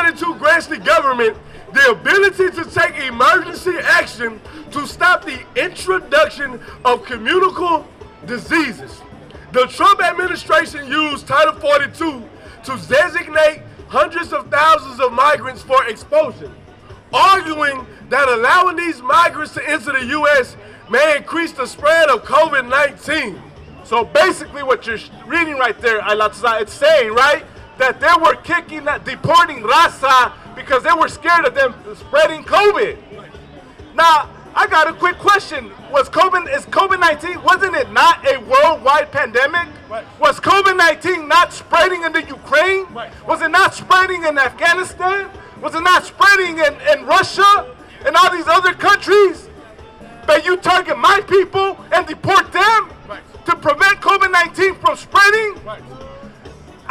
42 grants the government the ability to take emergency action to stop the introduction of communicable diseases. The Trump administration used Title 42 to designate hundreds of thousands of migrants for expulsion, arguing that allowing these migrants to enter the U.S. may increase the spread of COVID-19. So basically what you're reading right there, it's saying, right, that they were deporting Raza because they were scared of them spreading COVID. Now, I got a quick question. Is COVID-19, wasn't it not a worldwide pandemic? Right. Was COVID-19 not spreading into Ukraine? Right. Was it not spreading in Afghanistan? Was it not spreading in Russia and all these other countries? But you target my people and deport them to prevent COVID-19 from spreading? Right.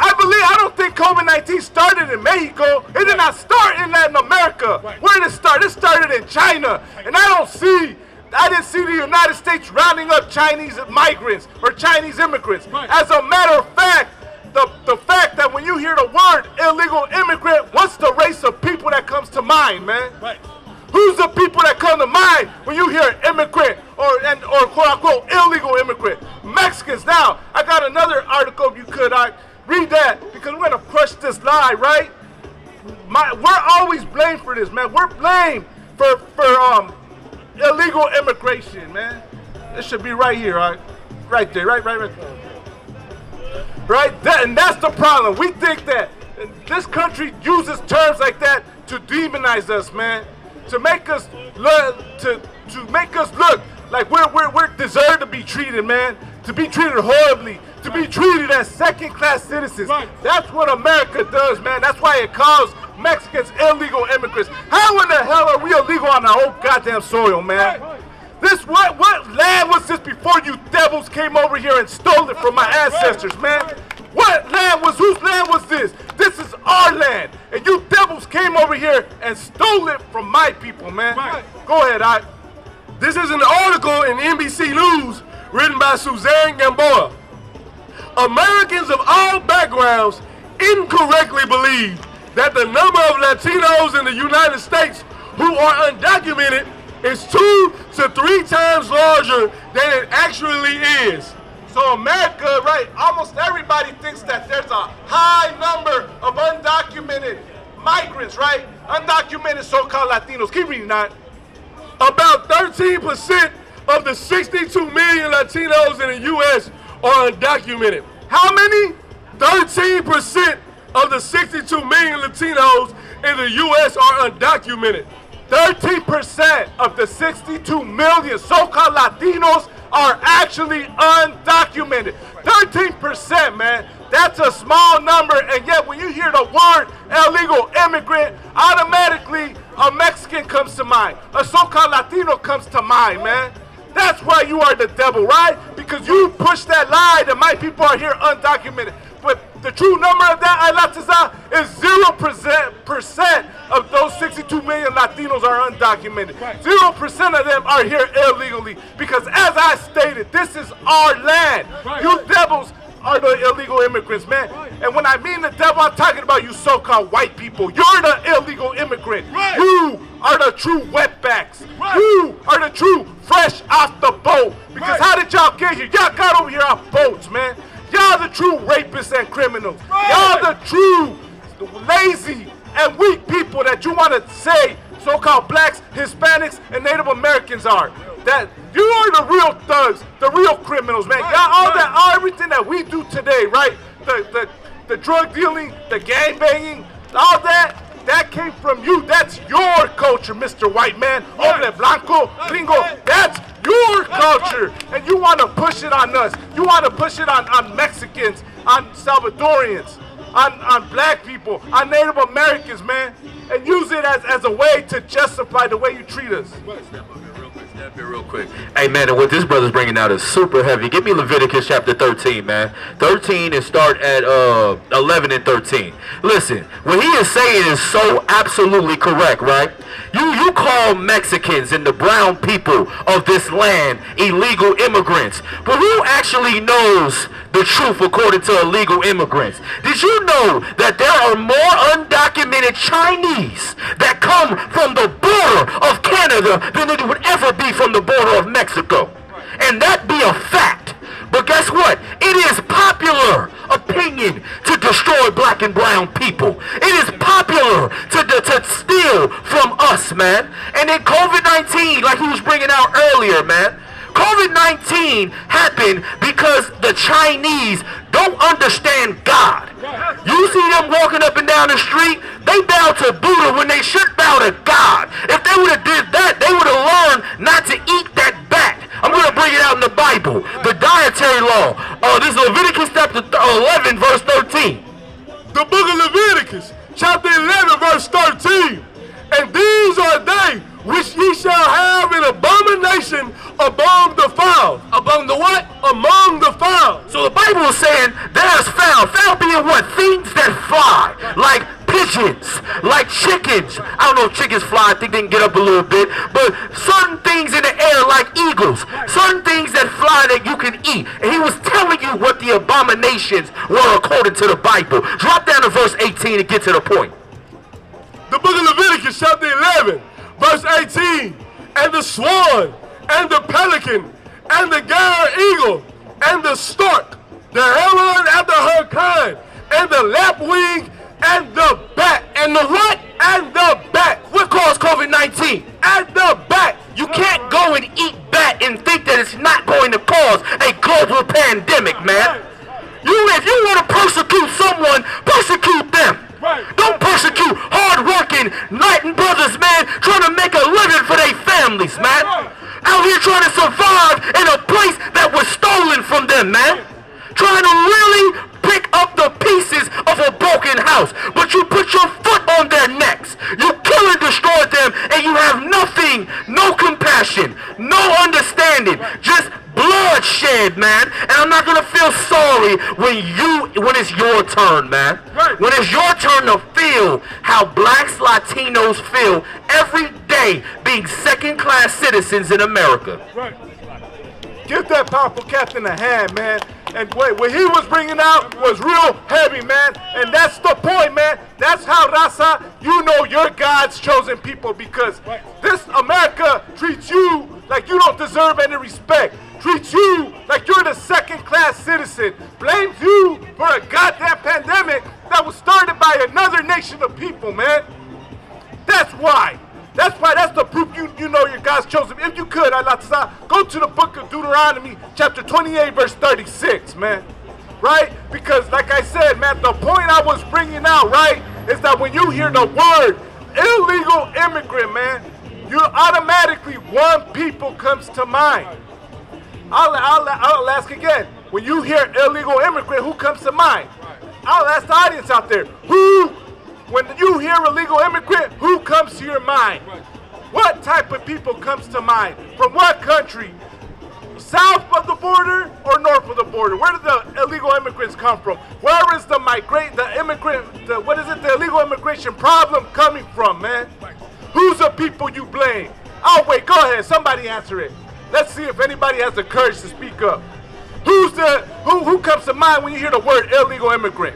I don't think COVID-19 started in Mexico. It did not start in Latin America. Right. Where did it start? It started in China. And I didn't see the United States rounding up Chinese migrants or Chinese immigrants. Right. As a matter of fact, the fact that when you hear the word illegal immigrant, what's the race of people that comes to mind, man? Right. Who's the people that come to mind when you hear immigrant or quote unquote illegal immigrant? Mexicans. Now, I got another article if you could read that, because we're gonna crush this lie, right? We're always blamed for this, man. We're blamed for illegal immigration, man. It should be right here, all right? Right there, right there. Right? And that's the problem. We think that this country uses terms like that to demonize us, man. To make us look like we're deserve to be treated, man. To be treated horribly. To be treated as second-class citizens. Right. That's what America does, man. That's why it calls Mexicans illegal immigrants. How in the hell are we illegal on our own goddamn soil, man? Right. This what land was this before you devils came over here and stole it from my ancestors, man? What land was, whose land was this? This is our land. And you devils came over here and stole it from my people, man. Right. Go ahead, This is an article in NBC News written by Suzanne Gamboa. Americans of all backgrounds incorrectly believe that the number of Latinos in the United States who are undocumented is 2 to 3 times larger than it actually is. So America, right, almost everybody thinks that there's a high number of undocumented migrants, right? Undocumented so-called Latinos. Keep reading that. About 13% of the 62 million Latinos in the U.S. are undocumented. How many? 13% of the 62 million Latinos in the U.S. are undocumented. 13% of the 62 million so-called Latinos are actually undocumented. 13%, man. That's a small number, and yet when you hear the word illegal immigrant, automatically a Mexican comes to mind. A so-called Latino comes to mind, man. That's why you are the devil, right? Because you push that lie that my people are here undocumented. But the true number of that, is 0% of those 62 million Latinos are undocumented. Right. 0% of them are here illegally. Because as I stated, this is our land. Right. You devils are the illegal immigrants, man. Right. And when I mean the devil, I'm talking about you so-called white people. You're the illegal immigrant. Right. You are the true wetbacks. Right. You are the true fresh off the boat. Because Right. how did y'all get here? Y'all got over here off boats, man. Y'all the true rapists and criminals. Right. Y'all the true lazy and weak people that you want to say so-called blacks, Hispanics, and Native Americans are. That you are the real thugs, the real criminals, man. Right, Y'all all everything that we do today, right? The drug dealing, the gang banging, all that came from you. That's your culture, Mr. White Man. Right. Hombre Blanco, Gringo. right. That's your culture. And you want to push it on us. You want to push it on Mexicans, on Salvadorians, on black people, on Native Americans, man. And use it as a way to justify the way you treat us. Step in real quick. Hey, man, and what this brother's bringing out is super heavy. Give me Leviticus chapter 13, man. 13 and start at 11 and 13. Listen, what he is saying is so absolutely correct, right? You call Mexicans and the brown people of this land illegal immigrants. But who actually knows the truth according to illegal immigrants? Did you know that there are more undocumented the Chinese that come from the border of Canada than it would ever be from the border of Mexico. And that be a fact. But guess what? It is popular opinion to destroy black and brown people. It is popular to steal from us, man. And then COVID-19, like he was bringing out earlier, man. COVID-19 happened because the Chinese don't understand God. You see them walking up and down the street, they bow to Buddha when they should bow to God. If they would have did that, they would have learned not to eat that bat. I'm going to bring it out in the Bible. The dietary law. This is Leviticus chapter 11, verse 13. The book of Leviticus, chapter 11, verse 13. And these are they which ye shall have an abomination among the fowls. Among the what? Among the fowls. So the Bible is saying there's fowl. Fowl being what? Things that fly. Like pigeons, like chickens. I don't know if chickens fly. I think they can get up a little bit. But certain things in the air like eagles. Certain things that fly that you can eat. And he was telling you what the abominations were according to the Bible. Drop down to verse 18 and get to the point. The book of Leviticus, chapter 11, verse 18. And the swan, and the pelican, and the giant eagle, and the stork, the heron after her kind, and the lapwing, and the bat. And the what? And the bat. What caused COVID-19? And the bat. You can't go and eat bat and think that it's not going to cause a global pandemic, man. If you want to persecute someone, persecute them. Right. Don't persecute hard-working Latin brothers, man, trying to make a living for their families, man. Right. Out here trying to survive in a place that was stolen from them, man. Trying to really pick up the pieces of a broken house. But you put your foot on their necks. You kill and destroy them, and you have nothing, no compassion, no understanding. Just bloodshed, man. And I'm not gonna feel sorry when it's your turn, man. Right. When it's your turn to feel how blacks, Latinos feel every day being second-class citizens in America. Right. Give that powerful captain a hand, man. And what he was bringing out was real heavy, man. And that's the point, man. That's how Raza, you know you're God's chosen people, because this America treats you like you don't deserve any respect. Treats you like you're the second-class citizen. Blames you for a goddamn pandemic that was started by another nation of people, man. That's why. That's the proof you know you're God's chosen. If you could, Allah, go to the book of Deuteronomy, chapter 28, verse 36, man. Right? Because, like I said, man, the point I was bringing out, right, is that when you hear the word illegal immigrant, man, you automatically, one people comes to mind. I'll ask again. When you hear illegal immigrant, who comes to mind? I'll ask the audience out there. When you hear illegal immigrant, who comes to your mind? What type of people comes to mind? From what country? South of the border or north of the border? Where do the illegal immigrants come from? Where is the illegal immigration problem coming from, man? Who's the people you blame? Oh, wait, go ahead. Somebody answer it. Let's see if anybody has the courage to speak up. Who comes to mind when you hear the word illegal immigrant?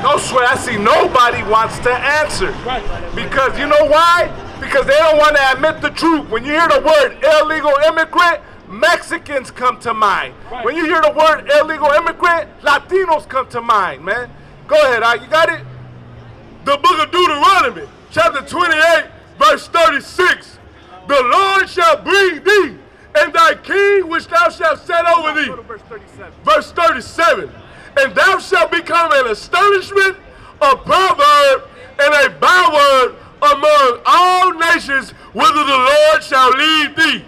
No sweat, I see nobody wants to answer. Because you know why? Because they don't want to admit the truth. When you hear the word illegal immigrant, Mexicans come to mind. When you hear the word illegal immigrant, Latinos come to mind, man. Go ahead, you got it? The book of Deuteronomy, chapter 28, verse 36. The Lord shall bring thee and thy king which thou shalt set over thee. Verse 37. Verse 37. And thou shalt become an astonishment, a proverb, and a byword among all nations, whither the Lord shall lead thee.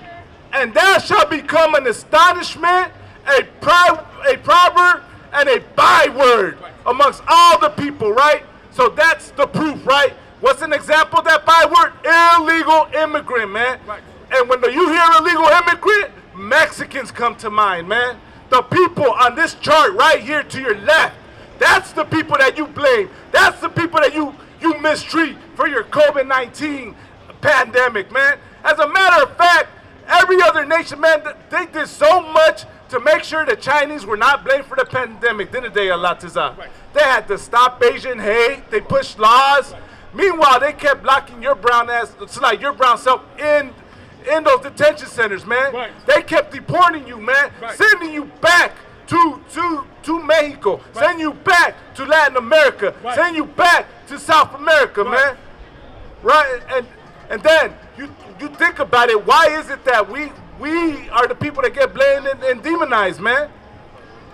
And thou shalt become an astonishment, a proverb, and a byword amongst all the people, right? So that's the proof, right? What's an example of that byword? Illegal immigrant, man. And when you hear illegal immigrant, Mexicans come to mind, man. The people on this chart right here to your left, that's the people that you blame. That's the people that you mistreat for your COVID-19 pandemic, man. As a matter of fact, every other nation, man, they did so much to make sure the Chinese were not blamed for the pandemic, didn't they, Alatiza? Right. They had to stop Asian hate. They pushed laws. Meanwhile, they kept locking your brown ass, like your brown self, in those detention centers, man. Right. They kept deporting you, man, sending you back to Mexico, sending you back to Latin America, sending you back to South America, man. Right? And then you think about it, why is it that we are the people that get blamed and demonized, man?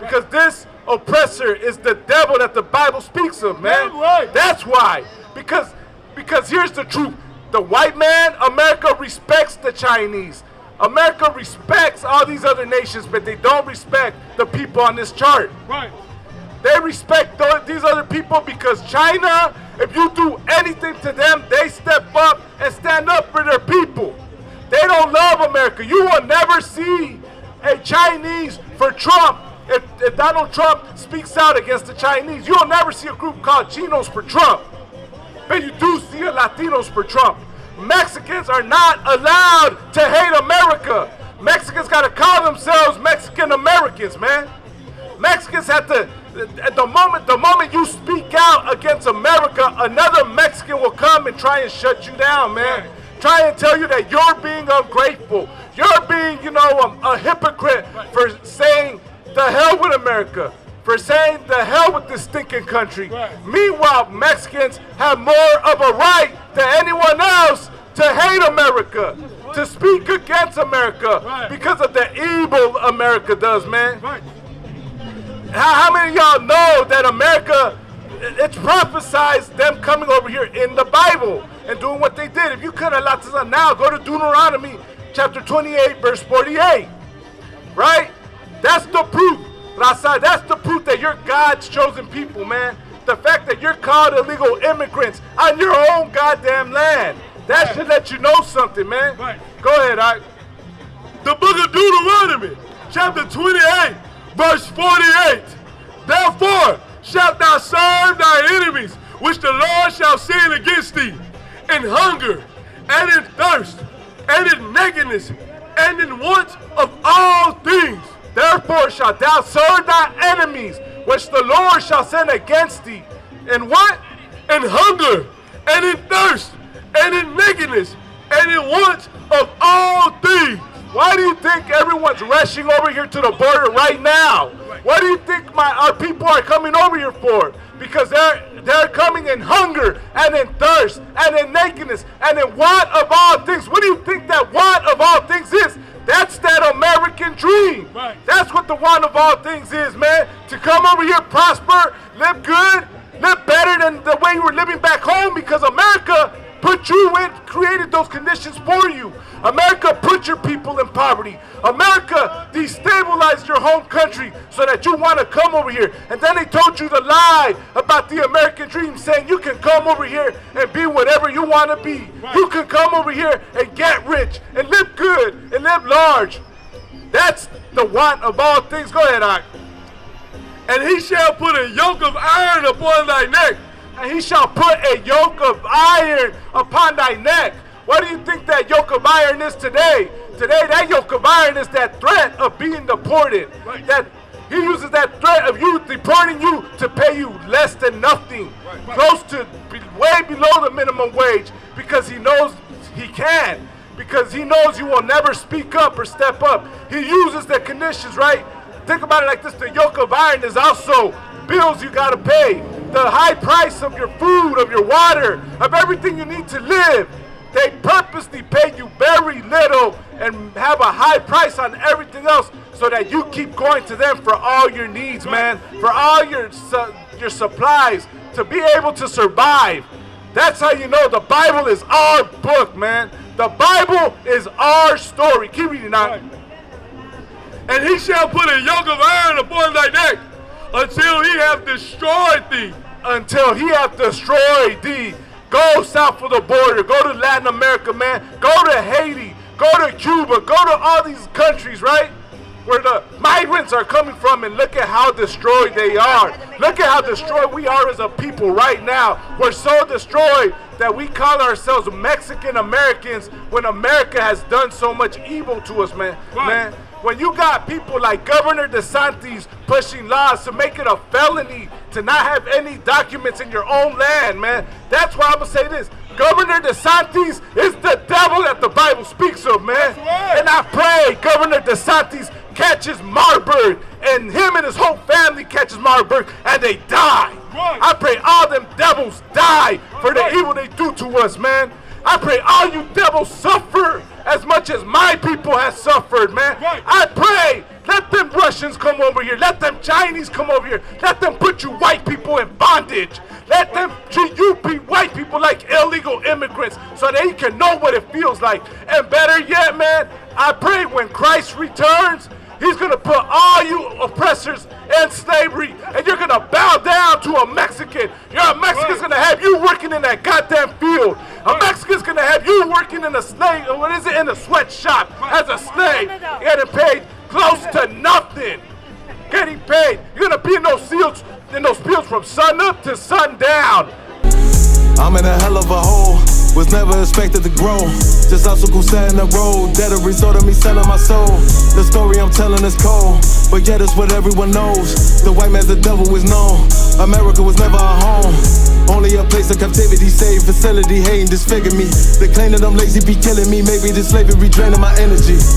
Because this oppressor is the devil that the Bible speaks of, man. That's why. Because here's the truth. The white man, America respects the Chinese. America respects all these other nations, but they don't respect the people on this chart. Right. They respect these other people because China, if you do anything to them, they step up and stand up for their people. They don't love America. You will never see a Chinese for Trump. If Donald Trump speaks out against the Chinese, you'll never see a group called Chinos for Trump. But you do see a Latinos for Trump. Mexicans are not allowed to hate America. Mexicans got to call themselves Mexican Americans, man. Mexicans have to, the moment you speak out against America, another Mexican will come and try and shut you down, man. Try and tell you that you're being ungrateful. You're being, a hypocrite for saying the hell with America, for saying the hell with this stinking country. Meanwhile, Mexicans have more of a right than anyone else to hate America, to speak against America, because of the evil America does, man. How many of y'all know that America, it's prophesized them coming over here in the Bible and doing what they did? If you couldn't allow this now, go to Deuteronomy chapter 28, verse 48. Right? That's the proof. Raza, that's the proof that you're God's chosen people, man. The fact that you're called illegal immigrants on your own goddamn land. That should let you know something, man. Go ahead, Ike. The book of Deuteronomy, chapter 28, verse 48. Therefore shalt thou serve thy enemies, which the Lord shall send against thee, in hunger, and in thirst, and in nakedness, and in want of all things. Therefore shalt thou serve thy enemies, which the Lord shall send against thee. In what? In hunger, and in thirst, and in nakedness, and in want of all things. Why do you think everyone's rushing over here to the border right now? What do you think our people are coming over here for? Because they're coming in hunger, and in thirst, and in nakedness, and in want of all things. What do you think that want of all things is? That's that American dream. That's what the want of all things is, man. To come over here, prosper, live good, live better than the way you were living back home, because America put you in, created those conditions for you. America put your people in poverty. America destabilized your home country so that you want to come over here. And then they told you the lie about the American dream, saying you can come over here and be whatever you want to be. You can come over here and get rich and live good and live large. That's the want of all things. Go ahead, Ike. And he shall put a yoke of iron upon thy neck. And he shall put a yoke of iron upon thy neck. What do you think that yoke of iron is today? Today, that yoke of iron is that threat of being deported. That he uses that threat of you deporting you to pay you less than nothing, close to way below the minimum wage, because he knows he can, because he knows you will never speak up or step up. He uses the conditions, right? Think about it like this: the yoke of iron is also bills you gotta pay, the high price of your food, of your water, of everything you need to live. They purposely pay you very little and have a high price on everything else so that you keep going to them for all your needs, man, for all your supplies, to be able to survive. That's how you know the Bible is our book, man. The Bible is our story. Keep reading now. And he shall put a yoke of iron upon thy neck until he have destroyed thee. Until he hath destroyed thee. Go south of the border. Go to Latin America, man. Go to Haiti. Go to Cuba. Go to all these countries, right? Where the migrants are coming from, and look at how destroyed they are. Look at how destroyed we are as a people right now. We're so destroyed that we call ourselves Mexican Americans when America has done so much evil to us, man. Man, when you got people like Governor DeSantis pushing laws to make it a felony to not have any documents in your own land, man. That's why I'm gonna say this. Governor DeSantis is the devil that the Bible speaks of, man. And I pray Governor DeSantis catches Marburg, and him and his whole family catches Marburg, and they die. I pray all them devils die for the evil they do to us, man. I pray all you devils suffer as much as my people have suffered, man. I pray, let them Russians come over here. Let them Chinese come over here. Let them put you white people in bondage. Let them treat you white people like illegal immigrants so they can know what it feels like. And better yet, man, I pray when Christ returns, he's going to put all you oppressors in slavery, and you're going to bow down to a Mexican. A Mexican's going to have you working in that goddamn field. A Mexican's going to have you working in a slave, or what is it, in a sweatshop as a slave, getting paid close to nothing. Getting paid. You're going to be in those fields from sun up to sundown. I'm in a hell of a hole, was never expected to grow. Just obstacle set in the road, that a result of me selling my soul. The story I'm telling is cold, but yet it's what everyone knows. The white man's the devil is known. America was never a home, only a place of captivity, safe facility, hating, disfigure me. They claim that I'm lazy, be killing me. Maybe this slavery draining my energy.